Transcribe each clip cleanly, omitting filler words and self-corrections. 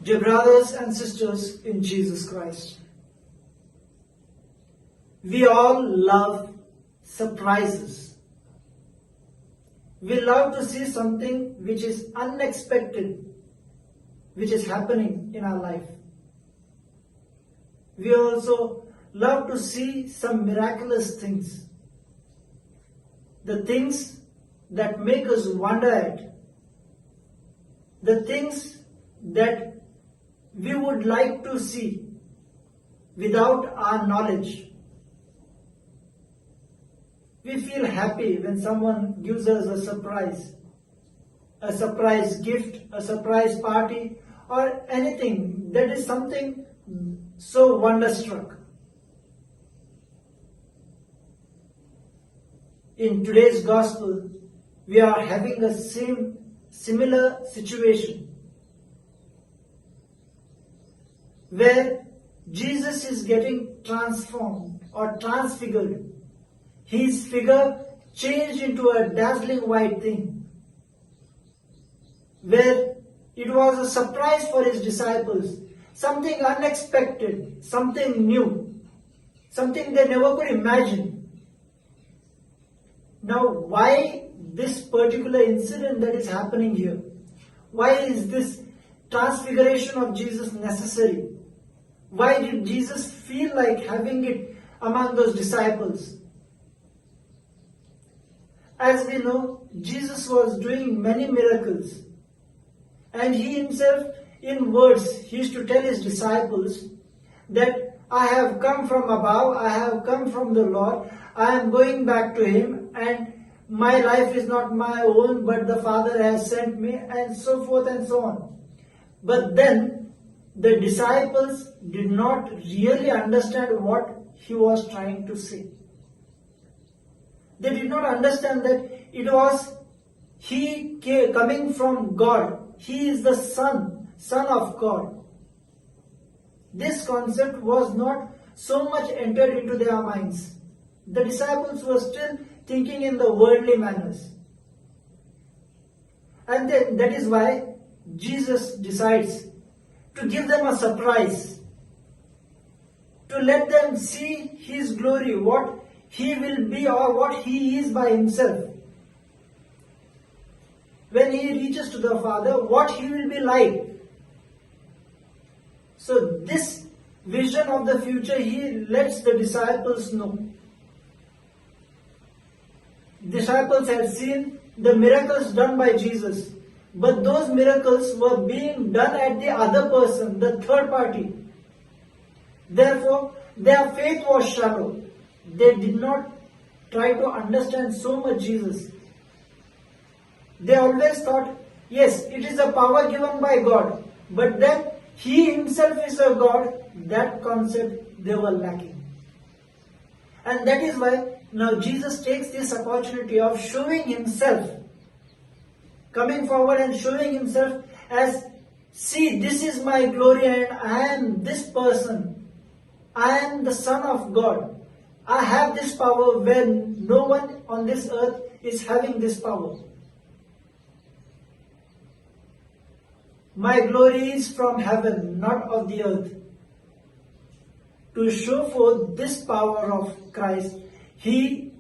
Dear brothers and sisters in Jesus Christ, we all love surprises. We love to see something which is unexpected, which is happening in our life. We also love to see some miraculous things. The things that make us wonder at. The things that we would like to see without our knowledge. We feel happy when someone gives us a surprise gift, a surprise party, or anything that is something so wonderstruck. In today's gospel, we are having a similar situation where Jesus is getting transformed or transfigured. His figure changed into a dazzling white thing, where it was a surprise for his disciples, something unexpected, something new, something they never could imagine. Now, why this particular incident that is happening here? Why is this transfiguration of Jesus necessary? Why did Jesus feel like having it among those disciples? As we know, Jesus was doing many miracles, and he himself, in words, he used to tell his disciples that I have come from above, I have come from the Lord, I am going back to him, and my life is not my own, but the Father has sent me, and so forth and so on. But then, the disciples did not really understand what he was trying to say. They did not understand that it was he coming from God. He is the Son of God. This concept was not so much entered into their minds. The disciples were still thinking in the worldly manners. And then that is why Jesus decides to give them a surprise, to let them see his glory, what he will be or what he is by himself. When he reaches to the Father, what he will be like. So this vision of the future, he lets the disciples know. Disciples had seen the miracles done by Jesus, but those miracles were being done at the other person, the third party. Therefore, their faith was shallow. They did not try to understand so much Jesus. They always thought, yes, it is a power given by God, but that he himself is a God, that concept they were lacking. And that is why now Jesus takes this opportunity of showing himself, coming forward and showing himself as, see, this is my glory and I am this person. I am the Son of God. I have this power when no one on this earth is having this power. My glory is from heaven, not of the earth. To show forth this power of Christ, he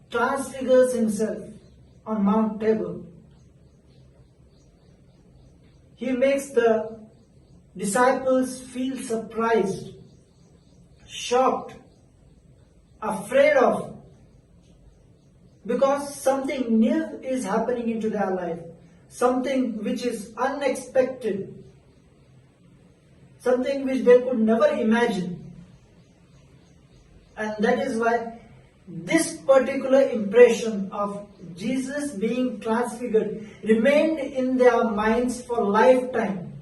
transfigures himself on Mount Tabor. He makes the disciples feel surprised, shocked, afraid of, because something new is happening into their life, something which is unexpected, something which they could never imagine. And that is why this particular impression of Jesus being transfigured remained in their minds for lifetime.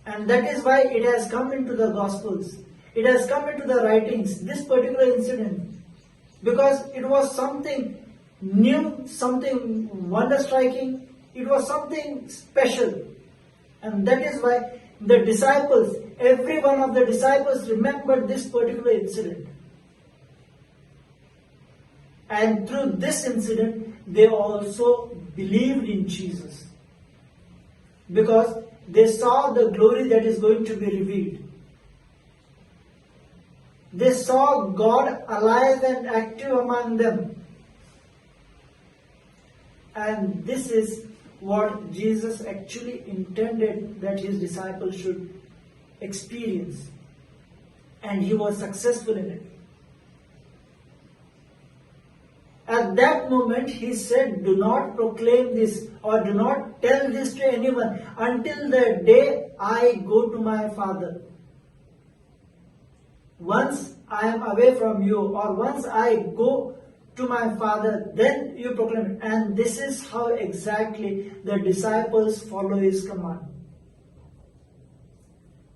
And that is why it has come into the Gospels. It has come into the writings, this particular incident. Because it was something new, something wonder-striking. It was something special. And that is why the disciples, every one of the disciples remembered this particular incident. And through this incident, they also believed in Jesus. Because They saw the glory that is going to be revealed. They saw God alive and active among them. And this is what Jesus actually intended that his disciples should experience. And he was successful in it. At that moment, he said, do not proclaim this or do not tell this to anyone until the day I go to my Father. Once I am away from you, or once I go to my Father, then you proclaim it. And this is how exactly the disciples follow his command.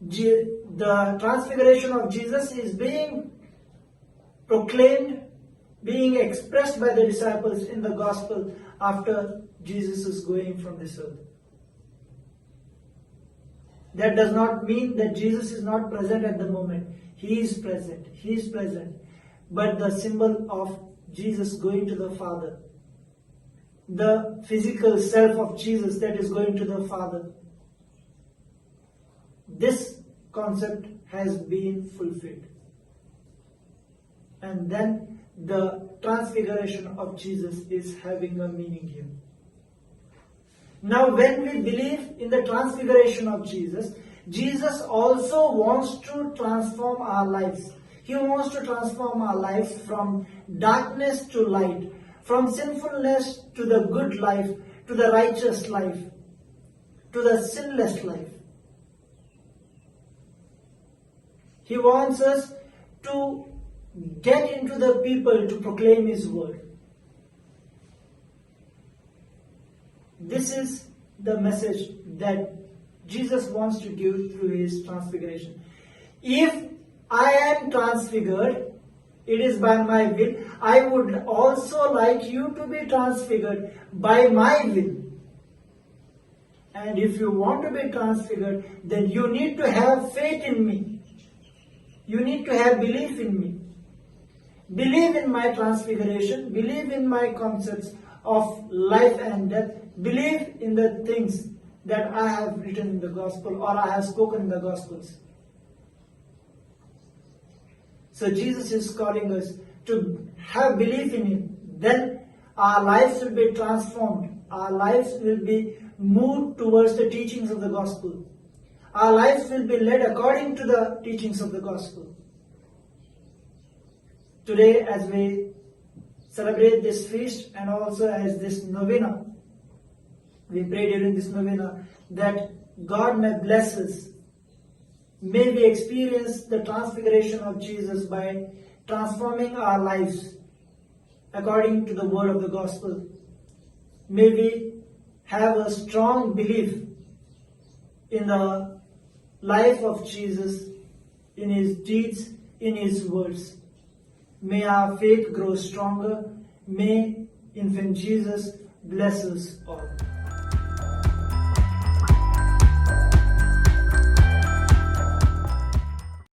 The transfiguration of Jesus is being proclaimed, being expressed by the disciples in the gospel after Jesus is going from this earth. That does not mean that Jesus is not present at the moment. He is present. He is present. But the symbol of Jesus going to the Father, the physical self of Jesus that is going to the Father, this concept has been fulfilled. And then the transfiguration of Jesus is having a meaning here. Now, when we believe in the transfiguration of Jesus, Jesus also wants to transform our lives. He wants to transform our lives from darkness to light, from sinfulness to the good life, to the righteous life, to the sinless life. He wants us to get into the people to proclaim his word. This is the message that Jesus wants to give through his transfiguration. If I am transfigured, it is by my will. I would also like you to be transfigured by my will. And if you want to be transfigured, then you need to have faith in me. You need to have belief in me. Believe in my transfiguration. Believe in my concepts of life and death. Believe in the things that I have written in the gospel or I have spoken in the gospels. So Jesus is calling us to have belief in him. Then our lives will be transformed. Our lives will be moved towards the teachings of the gospel. Our lives will be led according to the teachings of the gospel. Today, as we celebrate this feast and also as this novena, we pray during this novena that God may bless us. May we experience the transfiguration of Jesus by transforming our lives according to the word of the gospel. May we have a strong belief in the life of Jesus, in his deeds, in his words. May our faith grow stronger. May infant Jesus bless us all.